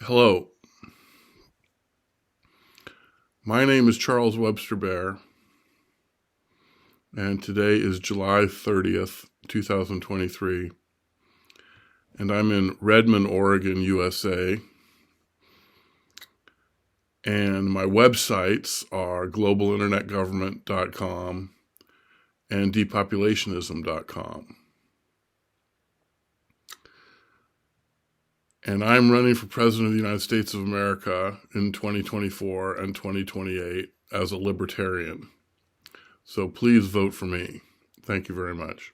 Hello, my name is Charles Webster Bear, and today is July 30th, 2023, and I'm in Redmond, Oregon, USA, and my websites are globalinternetgovernment.com and depopulationism.com. And I'm running for President of the United States of America in 2024 and 2028 as a libertarian. So please vote for me. Thank you very much.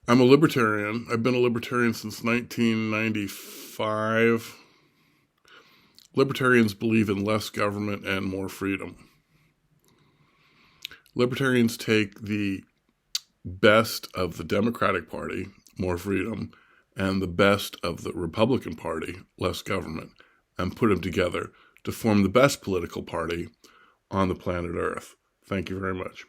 I'm a libertarian. I've been a libertarian since 1995. Libertarians believe in less government and more freedom. Libertarians take the best of the Democratic Party, more freedom, and the best of the Republican Party, less government, and put them together to form the best political party on the planet Earth. Thank you very much.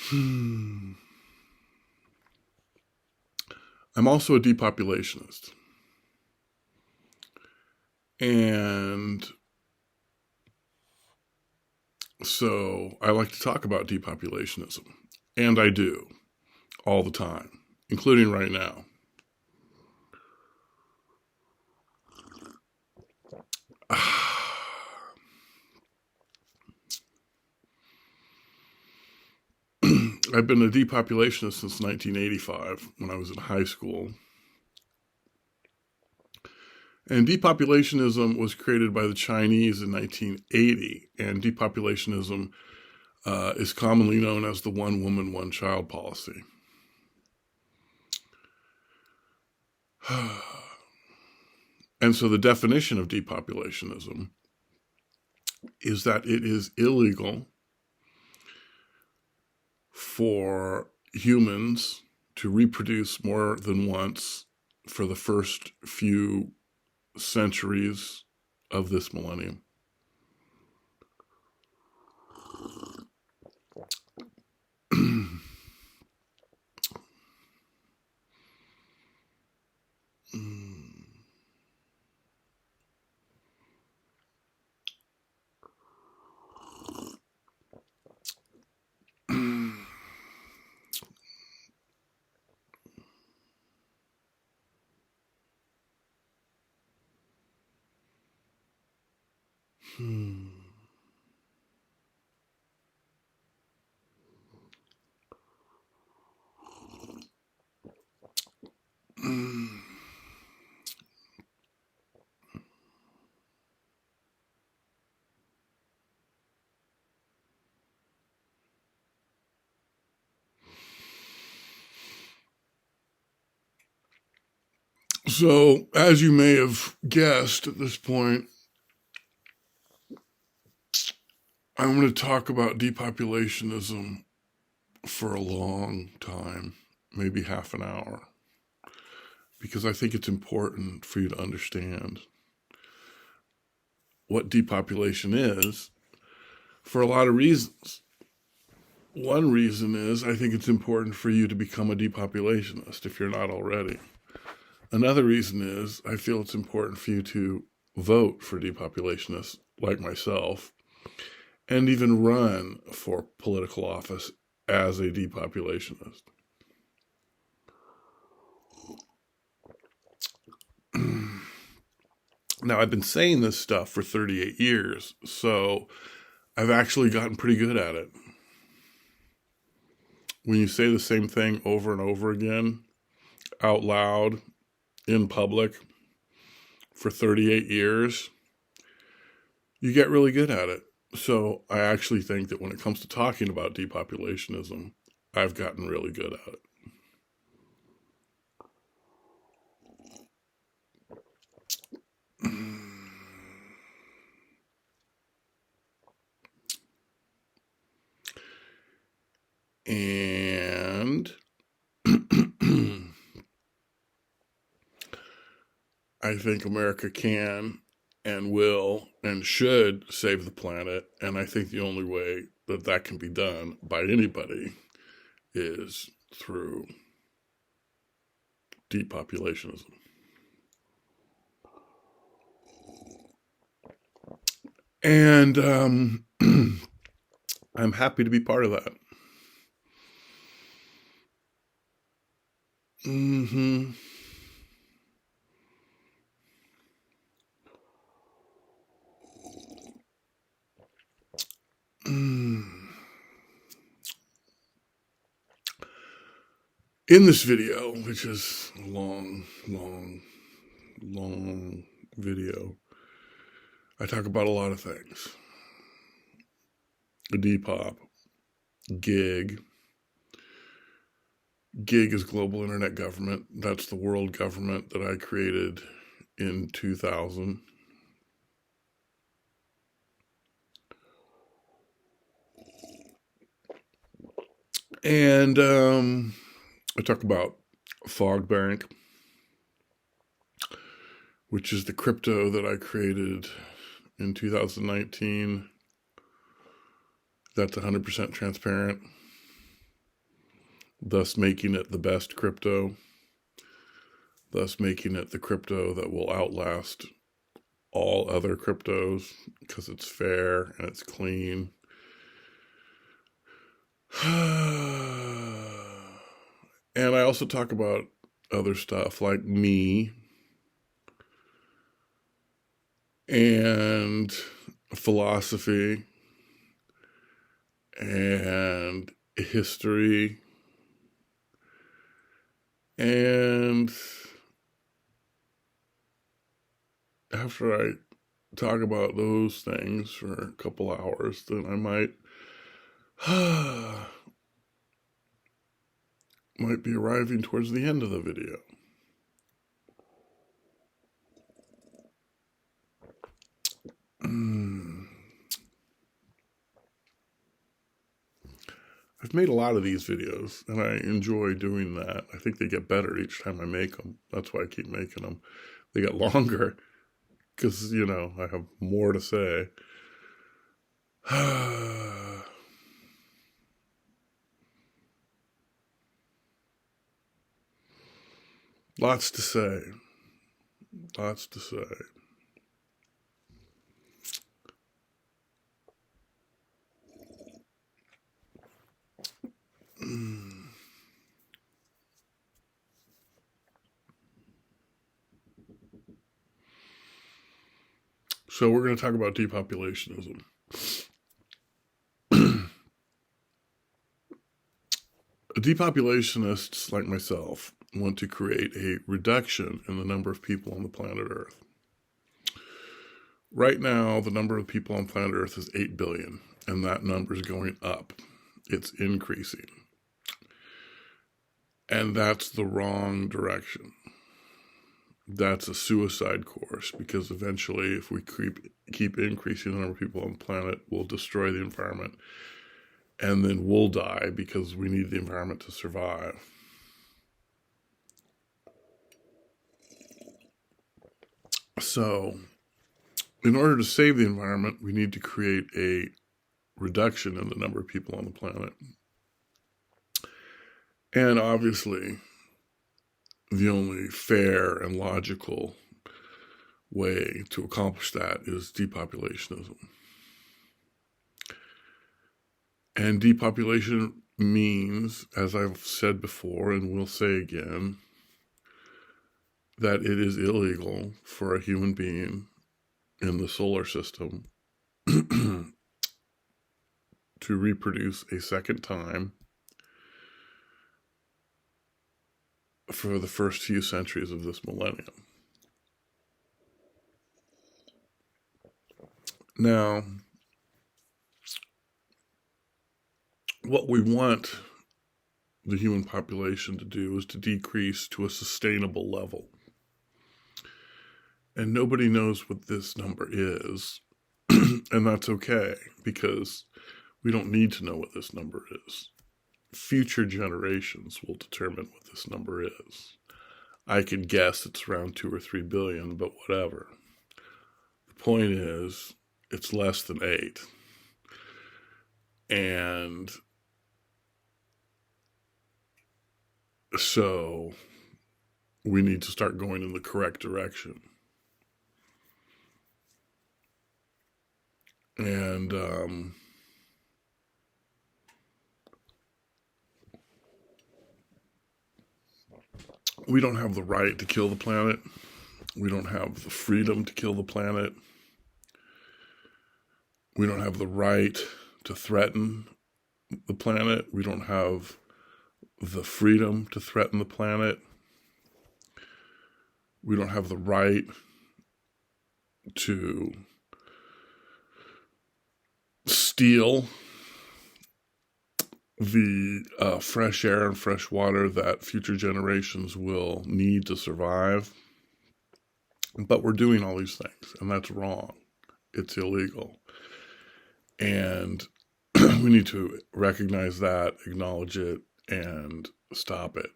I'm also a depopulationist. And so I like to talk about depopulationism. And I do, all the time, including right now. I've been a depopulationist since 1985 when I was in high school. And depopulationism was created by the Chinese in 1980. And depopulationism is commonly known as the one woman, one child policy. And so the definition of depopulationism is that it is illegal for humans to reproduce more than once for the first few centuries of this millennium. So, as you may have guessed at this point, I'm going to talk about depopulationism for a long time, maybe half an hour, because I think it's important for you to understand what depopulation is for a lot of reasons. One reason is I think it's important for you to become a depopulationist if you're not already. Another reason is I feel it's important for you to vote for depopulationists like myself and even run for political office as a depopulationist. Now, I've been saying this stuff for 38 years, so I've actually gotten pretty good at it. When you say the same thing over and over again, out loud, in public, for 38 years, you get really good at it. So I actually think that when it comes to talking about depopulationism, I've gotten really good at it. And I think America can and will and should save the planet. And I think the only way that that can be done by anybody is through depopulationism. And I'm happy to be part of that. Mm-hmm. In this video, which is a long video, I talk about a lot of things. Depop, GIG. GIG is Global Internet Government. That's the world government that I created in 2000. And I talk about FogBank, which is the crypto that I created in 2019. That's 100% transparent, thus making it the best crypto, thus making it the crypto that will outlast all other cryptos because it's fair and it's clean. And I also talk about other stuff like me and philosophy and history. And after I talk about those things for a couple hours, then I might be arriving towards the end of the video. I've made a lot of these videos, and I enjoy doing that. I think they get better each time I make them. That's why I keep making them. They get longer because, I have more to say. Lots to say. Lots to say. So we're going to talk about depopulationism. Depopulationists like myself want to create a reduction in the number of people on the planet Earth. Right now, the number of people on planet Earth is 8 billion, and that number is going up. It's increasing. And that's the wrong direction. That's a suicide course, because eventually, if we keep increasing the number of people on the planet, we'll destroy the environment, and then we'll die because we need the environment to survive. So, in order to save the environment, we need to create a reduction in the number of people on the planet. And obviously, the only fair and logical way to accomplish that is depopulationism. And depopulation means, as I've said before and will say again, that it is illegal for a human being in the solar system to reproduce a second time for the first few centuries of this millennium. Now, what we want the human population to do is to decrease to a sustainable level. And nobody knows what this number is, and that's okay, because we don't need to know what this number is. future generations will determine what this number is. I could guess it's around 2 or 3 billion, but whatever. The point is, it's less than 8. And so we need to start going in the correct direction. And we don't have the right to kill the planet. We don't have the freedom to kill the planet. We don't have the right to threaten the planet. We don't have the freedom to threaten the planet. We don't have the right to steal the fresh air and fresh water that future generations will need to survive. But we're doing all these things, and that's wrong. It's illegal. And we need to recognize that, acknowledge it, and stop it.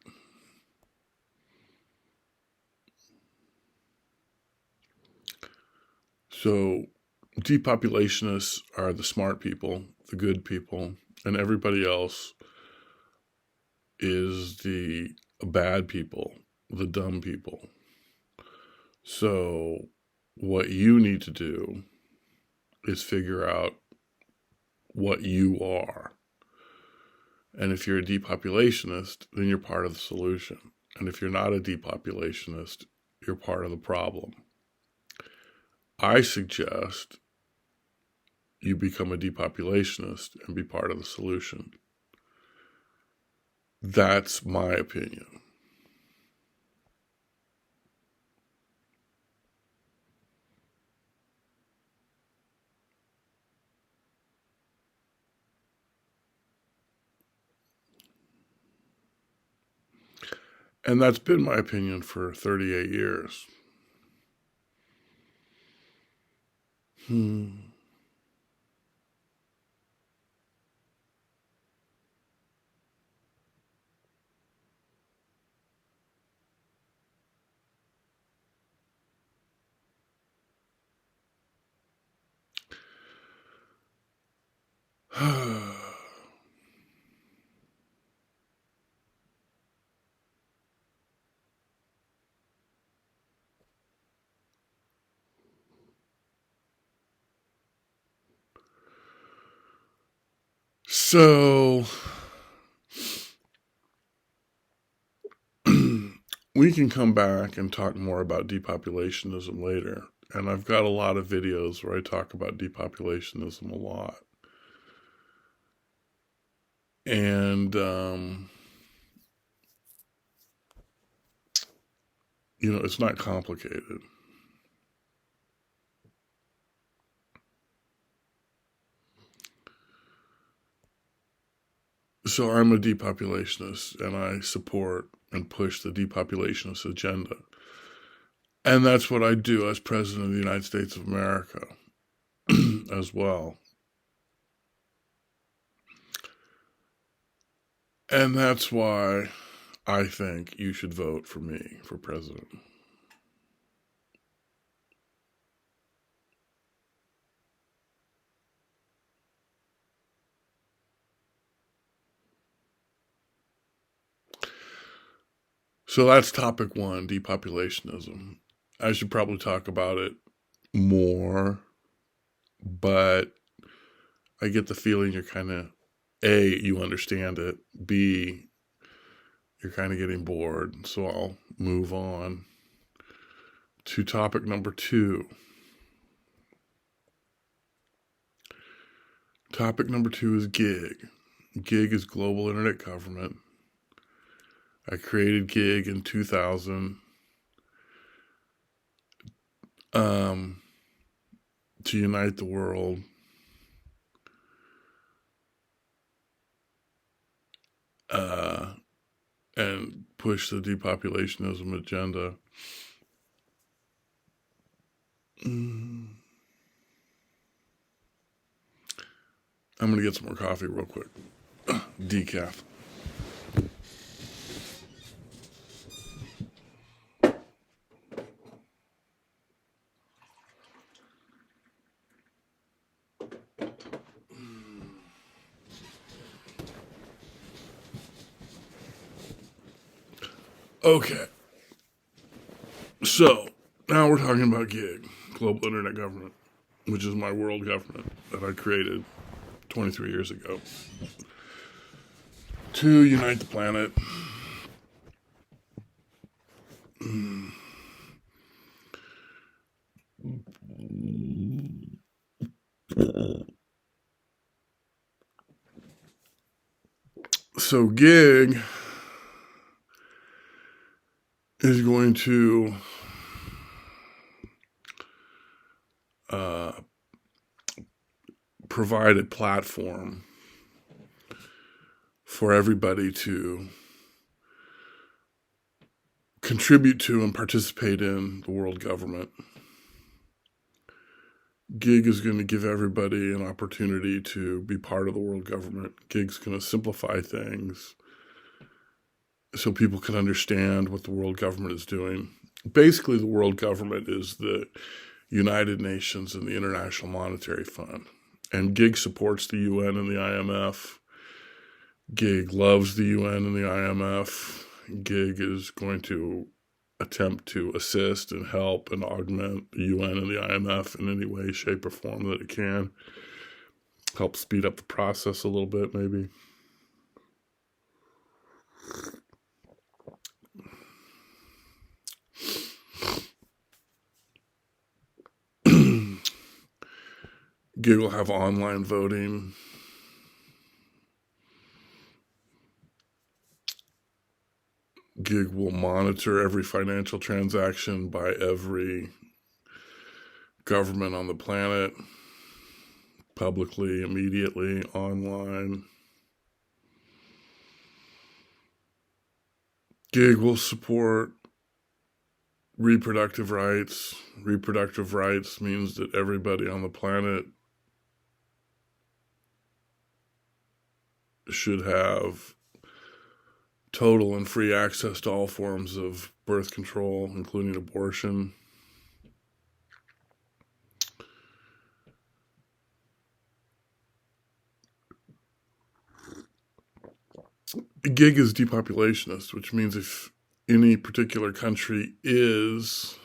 So depopulationists are the smart people, the good people, and everybody else is the bad people, the dumb people. So what you need to do is figure out what you are. And if you're a depopulationist, then you're part of the solution. And if you're not a depopulationist, you're part of the problem. I suggest you become a depopulationist and be part of the solution. That's my opinion. And that's been my opinion for 38 years. So we can come back and talk more about depopulationism later. And I've got a lot of videos where I talk about depopulationism a lot. And, it's not complicated. So I'm a depopulationist, and I support and push the depopulationist agenda. And that's what I do as President of the United States of America as well. And that's why I think you should vote for me for president. So that's topic one, depopulationism. I should probably talk about it more, but I get the feeling you're kind of, A, you understand it, B, you're kind of getting bored, so I'll move on to topic number 2. Topic number 2 is GIG. GIG is Global Internet Government. I created GIG in 2000 to unite the world. And push the depopulationism agenda. I'm going to get some more coffee real quick. Decaf. Okay, so now we're talking about GIG, Global Internet Government, which is my world government that I created 23 years ago to unite the planet. So GIG is going to provide a platform for everybody to contribute to and participate in the world government. GIG is going to give everybody an opportunity to be part of the world government. GIG's going to simplify things so people can understand what the world government is doing. Basically, the world government is the United Nations and the International Monetary Fund. And GIG supports the UN and the IMF. GIG loves the UN and the IMF. GIG is going to attempt to assist and help and augment the UN and the IMF in any way, shape, or form that it can. Help speed up the process a little bit, maybe. GIG will have online voting. GIG will monitor every financial transaction by every government on the planet, publicly, immediately, online. GIG will support reproductive rights. Reproductive rights means that everybody on the planet should have total and free access to all forms of birth control, including abortion. GIG is depopulationist, which means if any particular country is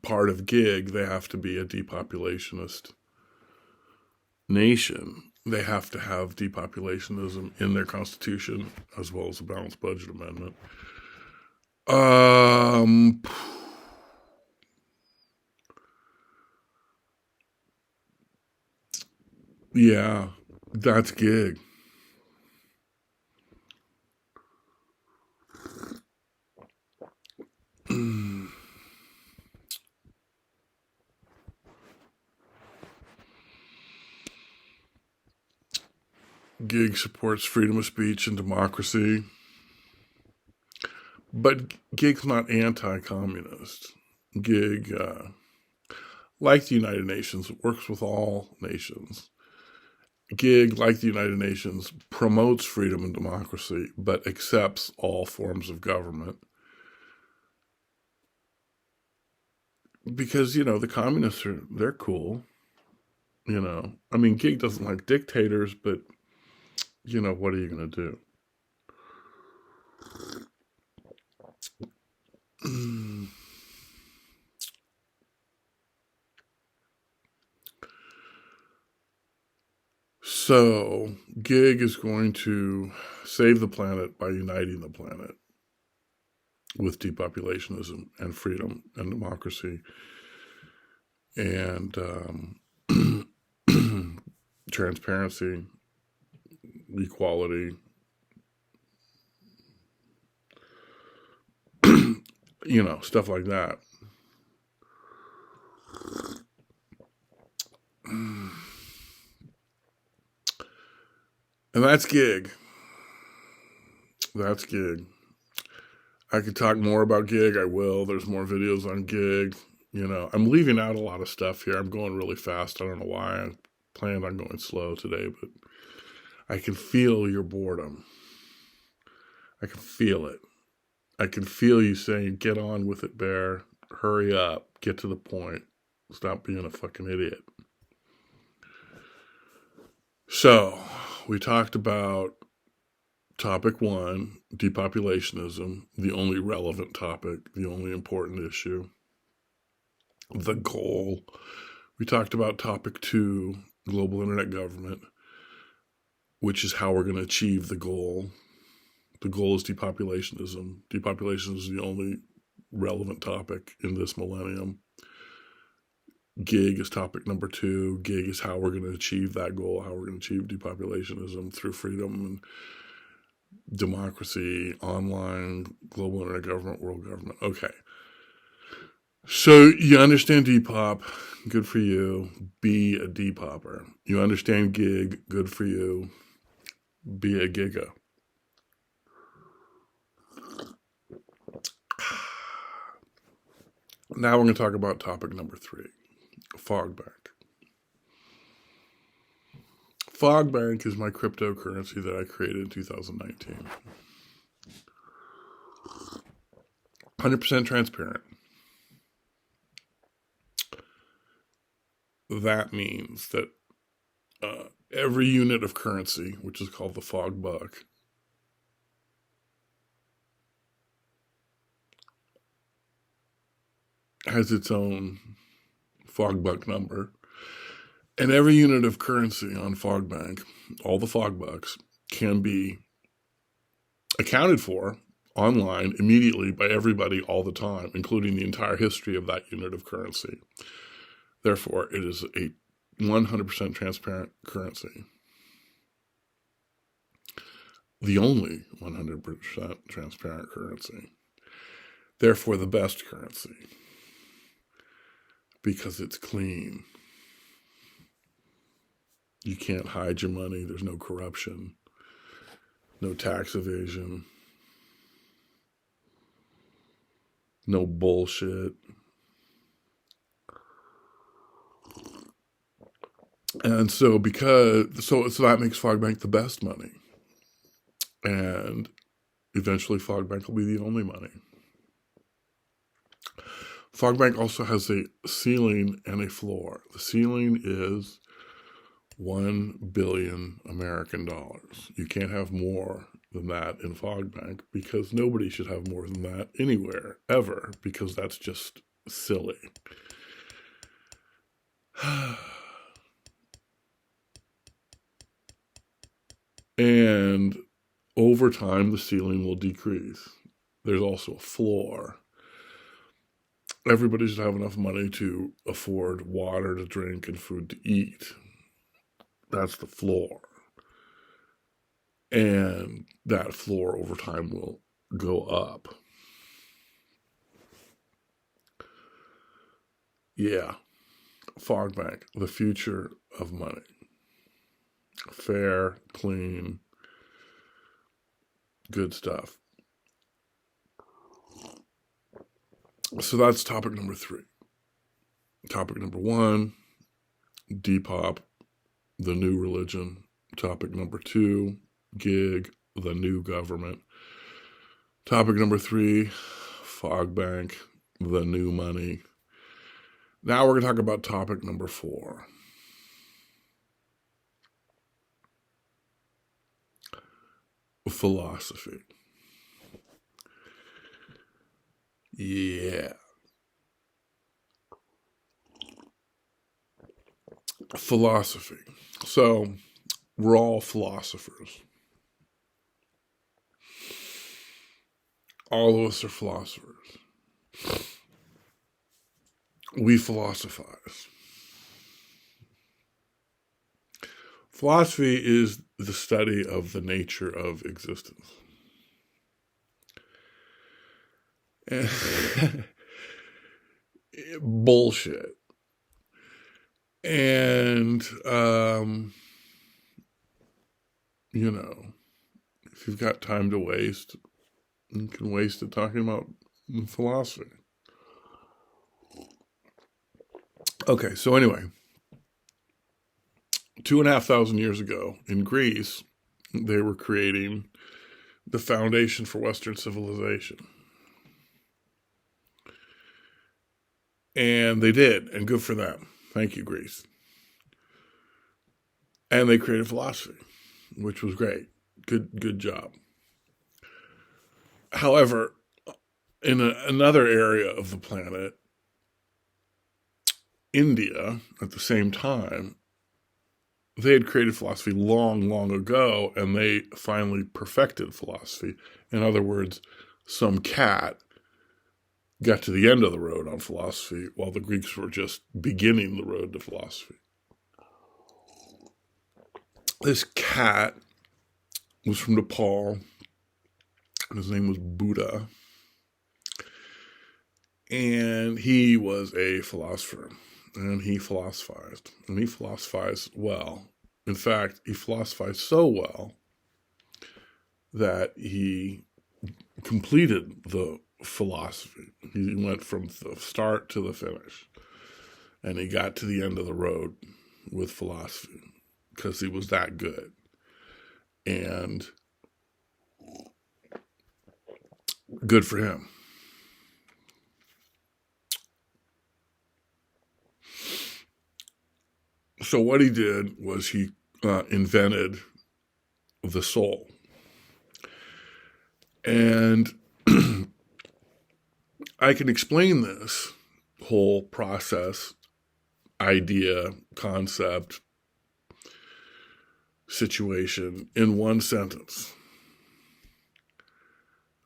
part of GIG, they have to be a depopulationist nation. They have to have depopulationism in their constitution, as well as a balanced budget amendment. Yeah, that's GIG. GIG supports freedom of speech and democracy. But GIG's not anti-communist. GIG, like the United Nations, works with all nations. GIG, like the United Nations, promotes freedom and democracy, but accepts all forms of government. Because, the communists they're cool. I mean, GIG doesn't like dictators, but, what are you going to do? So, GIG is going to save the planet by uniting the planet with depopulationism and freedom and democracy and transparency, equality, stuff like that. And that's GIG. That's GIG. I could talk more about GIG. I will. There's more videos on GIG. I'm leaving out a lot of stuff here. I'm going really fast. I don't know why. I planned on going slow today, but I can feel your boredom. I can feel it. I can feel you saying, get on with it, Bear. Hurry up. Get to the point. Stop being a fucking idiot. So, we talked about Topic 1, depopulationism, the only relevant topic, the only important issue. The goal. We talked about topic 2, global internet government, which is how we're going to achieve the goal. The goal is depopulationism. Depopulation is the only relevant topic in this millennium. Gig is topic number 2. Gig is how we're going to achieve that goal, how we're going to achieve depopulationism through freedom and democracy, online, global internet government, world government. Okay. So you understand Depop, good for you. Be a Depopper. You understand Gig, good for you. Be a Giga. Now we're going to talk about topic number 3, Fogbank. Fogbank is my cryptocurrency that I created in 2019. 100% transparent. That means that every unit of currency, which is called the Fogbuck, has its own Fogbuck number. And every unit of currency on Fogbank, all the Fogbucks, can be accounted for online immediately by everybody all the time, including the entire history of that unit of currency. Therefore, it is a 100% transparent currency. The only 100% transparent currency. Therefore, the best currency. Because it's clean. You can't hide your money. There's no corruption. No tax evasion. No bullshit. And so that makes Fogbank the best money. And eventually Fogbank will be the only money. Fogbank also has a ceiling and a floor. The ceiling is 1 billion American dollars. You can't have more than that in Fogbank because nobody should have more than that anywhere, ever, because that's just silly. And over time, the ceiling will decrease. There's also a floor. Everybody should have enough money to afford water to drink and food to eat. That's the floor. And that floor over time will go up. Yeah. Fogbank, the future of money. Fair, clean, good stuff. So that's topic number 3. Topic number 1, Depop, the new religion. Topic number 2, Gig, the new government. Topic number 3, Fogbank, the new money. Now we're going to talk about topic number 4. Philosophy. Yeah. Philosophy. So, we're all philosophers. All of us are philosophers. We philosophize. Philosophy is the study of the nature of existence. Bullshit. And, if you've got time to waste, you can waste it talking about philosophy. Okay, so anyway, 2,500 years ago in Greece, they were creating the foundation for Western civilization. And they did, and good for them. Thank you, Greece. And they created philosophy, which was great. Good job. However, in another area of the planet, India, at the same time, they had created philosophy long, long ago, and they finally perfected philosophy. In other words, some cat got to the end of the road on philosophy while the Greeks were just beginning the road to philosophy. This cat was from Nepal, and his name was Buddha. And he was a philosopher, and he philosophized, well. In fact, he philosophized so well that he completed the philosophy. He went from the start to the finish, and he got to the end of the road with philosophy because he was that good. And good for him. So what he did was he invented the soul. And I can explain this whole process, idea, concept, situation in one sentence.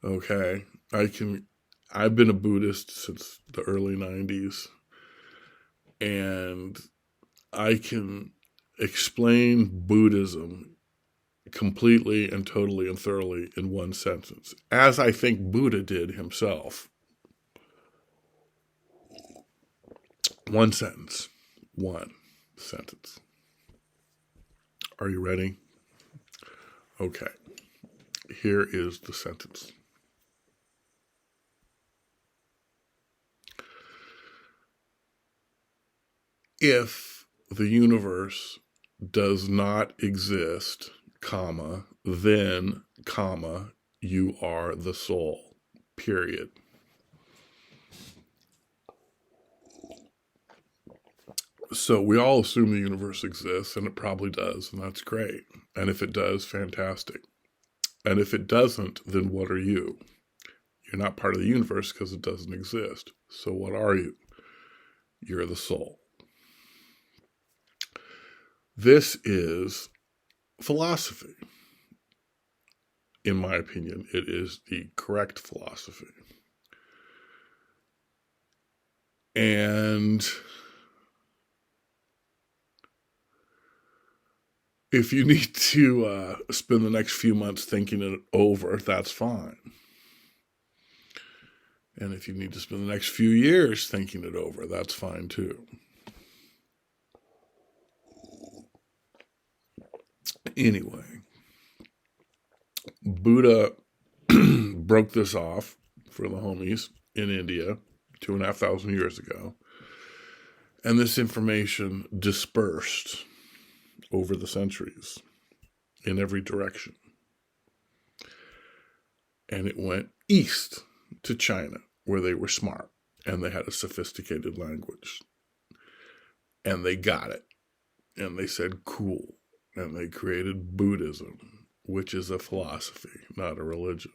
Okay? I've been a Buddhist since the early 90s, and I can explain Buddhism completely and totally and thoroughly in one sentence, as I think Buddha did himself. One sentence. Are you ready? Okay. Here is the sentence. If the universe does not exist, comma, then, comma, you are the soul, period. So we all assume the universe exists, and it probably does, and that's great. And if it does, fantastic. And if it doesn't, then what are you? You're not part of the universe because it doesn't exist. So what are you? You're the soul. This is philosophy. In my opinion, it is the correct philosophy. And if you need to spend the next few months thinking it over, that's fine. And if you need to spend the next few years thinking it over, that's fine too. Anyway, Buddha broke this off for the homies in India 2,500 years ago. And this information dispersed over the centuries in every direction. And it went east to China, where they were smart and they had a sophisticated language. And they got it. And they said, cool. And they created Buddhism, which is a philosophy, not a religion.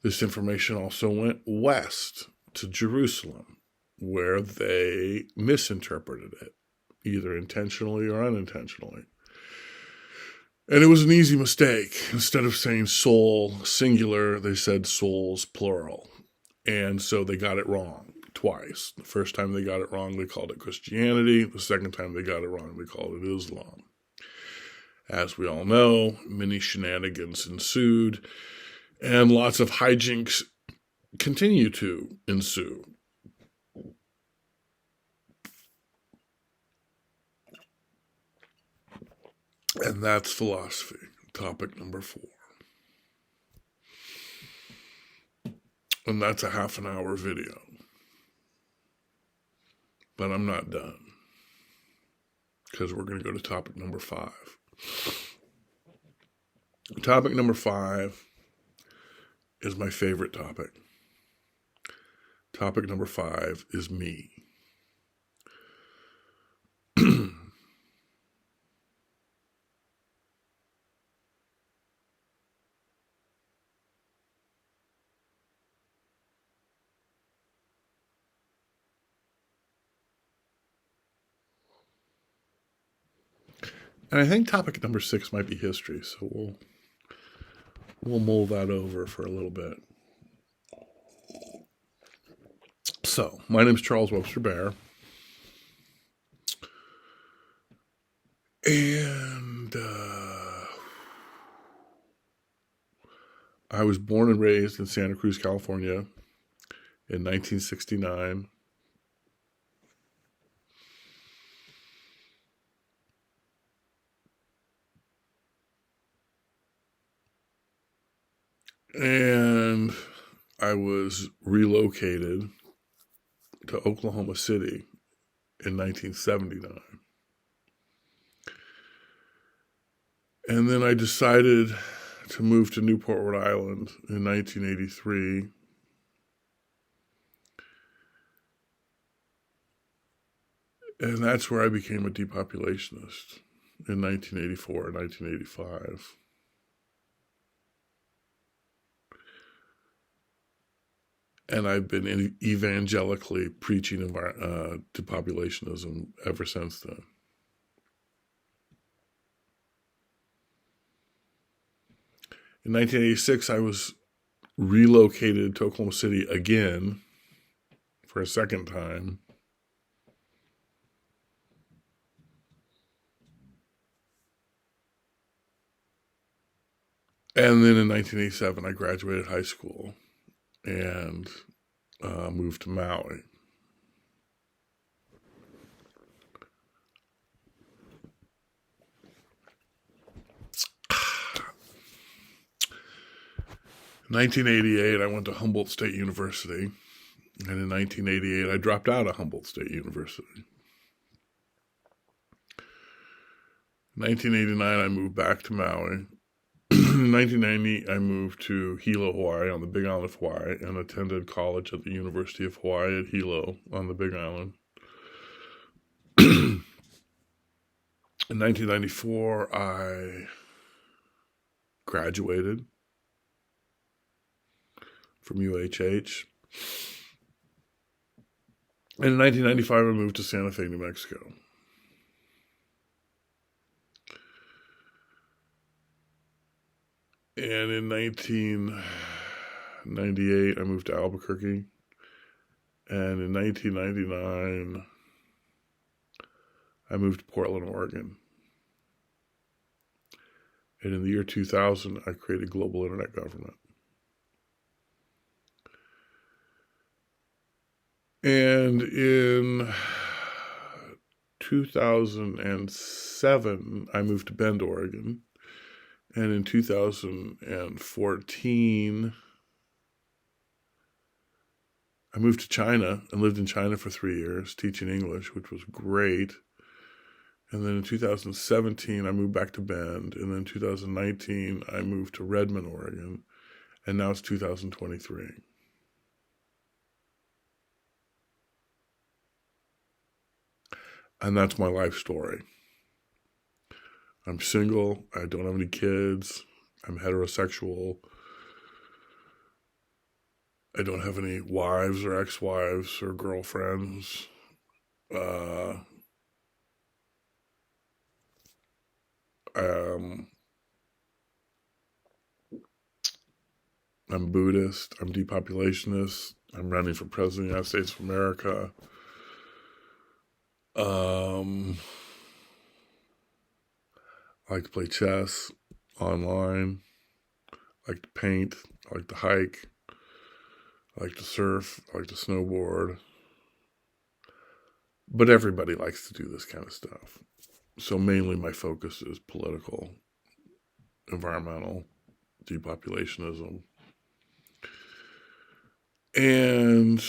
This information also went west to Jerusalem, where they misinterpreted it, either intentionally or unintentionally. And it was an easy mistake. Instead of saying soul singular, they said souls plural. And so they got it wrong twice. The first time they got it wrong, they called it Christianity. The second time they got it wrong, they called it Islam. As we all know, many shenanigans ensued, and lots of hijinks continue to ensue. And that's philosophy, topic number 4. And that's a half an hour video. But I'm not done, because we're going to go to topic number 5. Topic number 5 is my favorite topic. Topic number 5 is me. And I think topic number 6 might be history, so we'll mull that over for a little bit. So, my name is Charles Webster Bear, and I was born and raised in Santa Cruz, California in 1969. And I was relocated to Oklahoma City in 1979. And then I decided to move to Newport, Rhode Island in 1983. And that's where I became a depopulationist in 1984 and 1985. And I've been evangelically preaching depopulationism ever since then. In 1986, I was relocated to Oklahoma City again for a second time. And then in 1987, I graduated high school and moved to Maui. In 1988, I went to Humboldt State University, and in 1988, I dropped out of Humboldt State University. In 1989, I moved back to Maui. In 1990, I moved to Hilo, Hawaii, on the Big Island of Hawaii, and attended college at the University of Hawaii at Hilo on the Big Island. In 1994, I graduated from UHH. And in 1995, I moved to Santa Fe, New Mexico. And in 1998, I moved to Albuquerque. And in 1999, I moved to Portland, Oregon. And in the year 2000, I created Global Internet Government. And in 2007, I moved to Bend, Oregon. And in 2014, I moved to China and lived in China for 3 years, teaching English, which was great. And then in 2017, I moved back to Bend. And then in 2019, I moved to Redmond, Oregon. And now it's 2023. And that's my life story. I'm single. I don't have any kids. I'm heterosexual. I don't have any wives or ex-wives or girlfriends. I'm Buddhist. I'm depopulationist. I'm running for president of the United States of America. I like to play chess online. I like to paint. I like to hike. I like to surf. I like to snowboard. But everybody likes to do this kind of stuff. So mainly my focus is political, environmental, depopulationism. And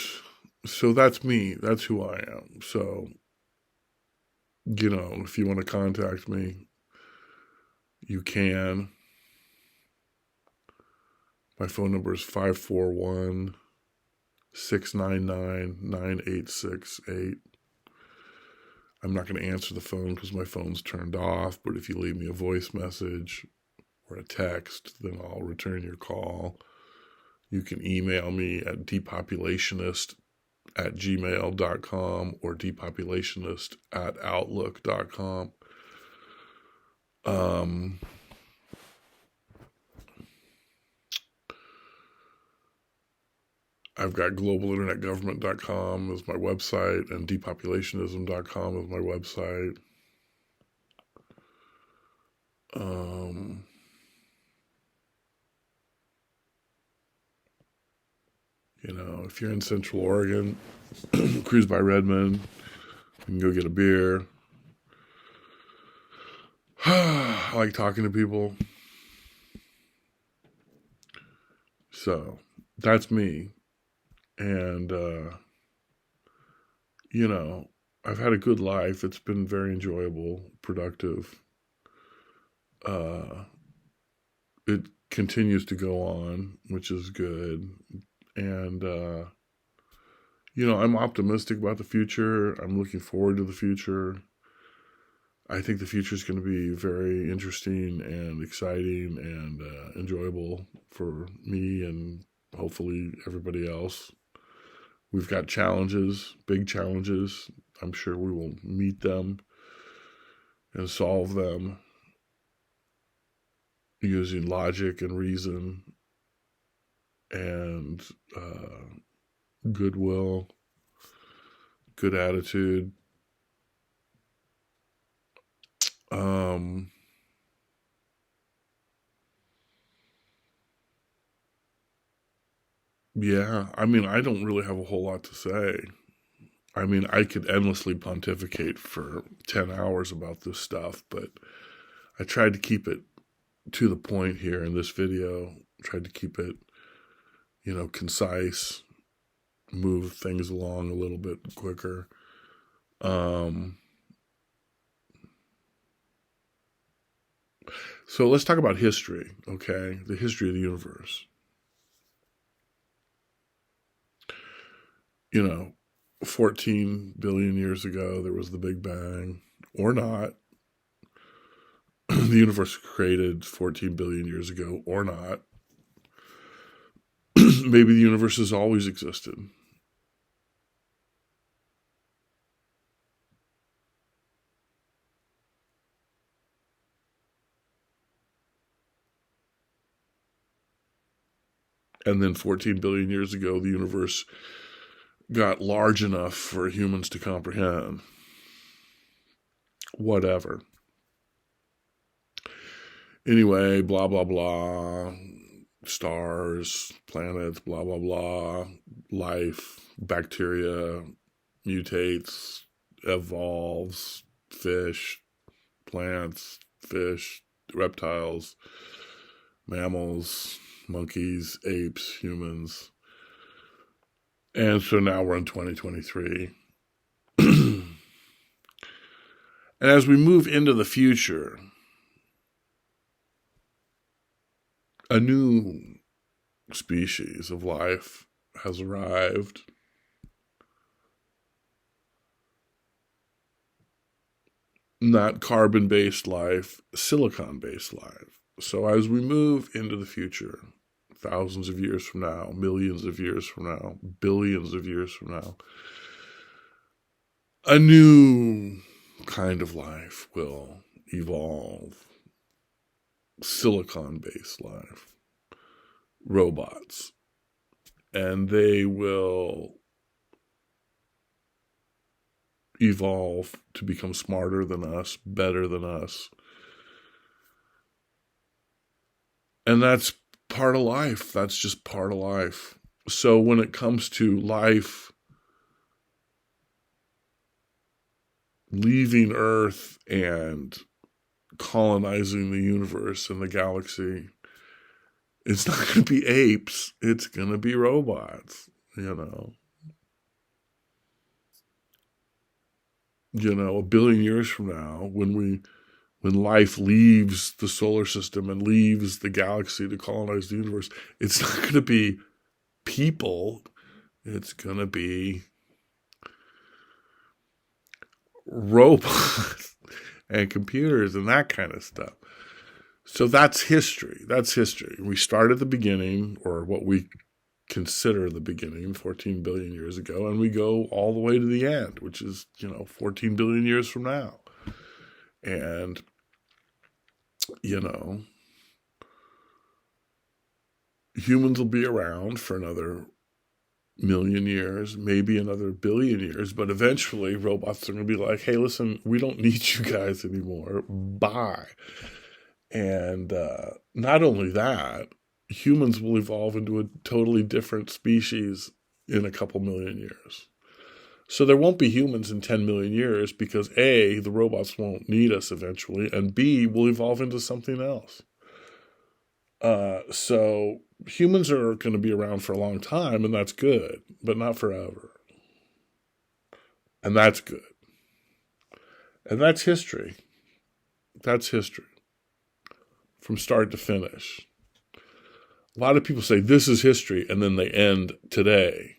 so that's me. That's who I am. So, if you want to contact me, you can. My phone number is 541-699-9868. I'm not going to answer the phone because my phone's turned off, but if you leave me a voice message or a text, then I'll return your call. You can email me at depopulationist@gmail.com or depopulationist@outlook.com. Um, I've got globalinternetgovernment.com as my website, and depopulationism.com as my website. If you're in Central Oregon, cruise by Redmond, you can go get a beer. I like talking to people. So that's me. And, I've had a good life. It's been very enjoyable, productive. It continues to go on, which is good. And, I'm optimistic about the future. I'm looking forward to the future. I think the future is going to be very interesting and exciting and enjoyable for me and hopefully everybody else. We've got challenges, big challenges. I'm sure we will meet them and solve them using logic and reason and goodwill, good attitude. Yeah, I mean, I don't really have a whole lot to say. I mean, I could endlessly pontificate for 10 hours about this stuff, but I tried to keep it to the point here in this video. Tried to keep it, concise, move things along a little bit quicker. So let's talk about history, okay? The history of the universe. 14 billion years ago, there was the Big Bang, or not. The universe was created 14 billion years ago, or not. Maybe the universe has always existed. And then 14 billion years ago, the universe got large enough for humans to comprehend. Whatever. Anyway, blah, blah, blah. Stars, planets, blah, blah, blah. Life, bacteria, mutates, evolves, fish, plants, fish, reptiles, mammals, monkeys, apes, humans. And so now we're in 2023. And as we move into the future, a new species of life has arrived. Not carbon-based life, silicon-based life. So as we move into the future, thousands of years from now, millions of years from now, billions of years from now, a new kind of life will evolve. Silicon-based life. Robots. And they will evolve to become smarter than us, better than us. And that's part of life. That's just part of life. So when it comes to life leaving Earth and colonizing the universe and the galaxy, it's not going to be apes. It's going to be robots, a billion years from now, when life leaves the solar system and leaves the galaxy to colonize the universe, it's not going to be people. It's going to be robots and computers and that kind of stuff. So that's history. That's history. We start at the beginning, or what we consider the beginning, 14 billion years ago, and we go all the way to the end, which is, 14 billion years from now. And you know, humans will be around for another million years, maybe another billion years, but eventually robots are going to be like, hey, listen, we don't need you guys anymore. Bye. And not only that, humans will evolve into a totally different species in a couple million years. So there won't be humans in 10 million years because A, the robots won't need us eventually, and B, we'll evolve into something else. So humans are going to be around for a long time, and that's good, but not forever. And that's good. And that's history. That's history from start to finish. A lot of people say this is history, and then they end today.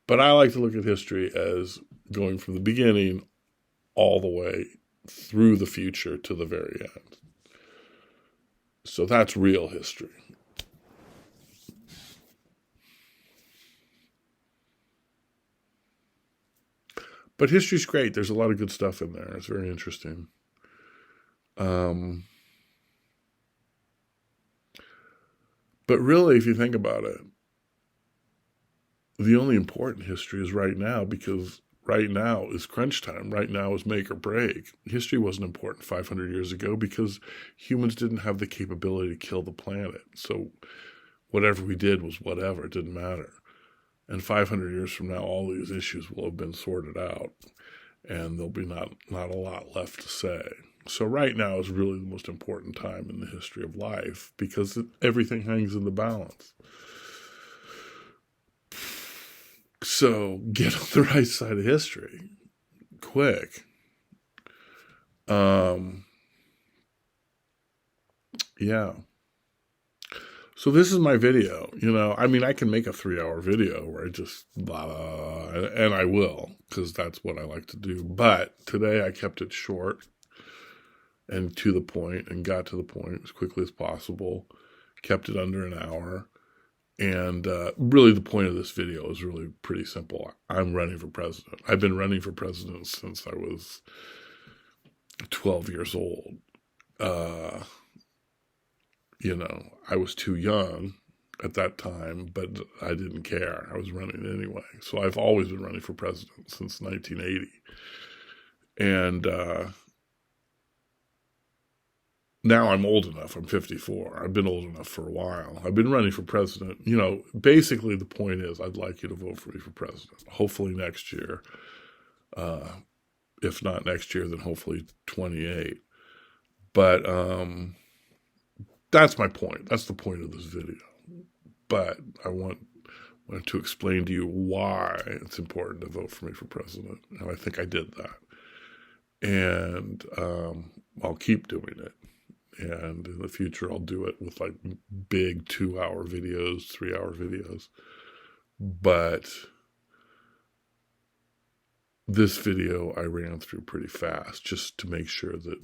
But I like to look at history as going from the beginning all the way through the future to the very end. So that's real history. But history's great. There's a lot of good stuff in there. It's very interesting. But really, if you think about it, the only important history is right now, because right now is crunch time. Right now is make or break. History wasn't important 500 years ago because humans didn't have the capability to kill the planet. So whatever we did was whatever. It didn't matter. And 500 years from now, all these issues will have been sorted out, and there'll be not a lot left to say. So right now is really the most important time in the history of life because everything hangs in the balance. So get on the right side of history, quick. Yeah. So this is my video. I mean, I can make a 3-hour video where I just blah, blah, blah, and I will, because that's what I like to do. But today I kept it short and to the point, and got to the point as quickly as possible. Kept it under an hour. And really the point of this video is really pretty simple. I'm running for president. I've been running for president since I was 12 years old. I was too young at that time, but I didn't care. I was running anyway. So I've always been running for president since 1980. And now I'm old enough. I'm 54. I've been old enough for a while. I've been running for president. Basically the point is I'd like you to vote for me for president. Hopefully next year. If not next year, then hopefully 28. But that's my point. That's the point of this video. But I wanted to explain to you why it's important to vote for me for president. And I think I did that. And I'll keep doing it. And in the future, I'll do it with like big 2-hour videos, 3-hour videos. But this video I ran through pretty fast just to make sure that,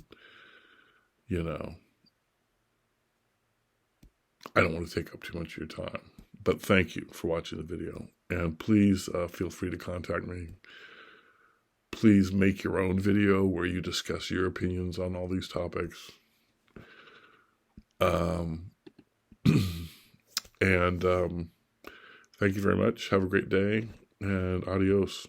I don't want to take up too much of your time. But thank you for watching the video. And please feel free to contact me. Please make your own video where you discuss your opinions on all these topics. And thank you very much. Have a great day, and adios.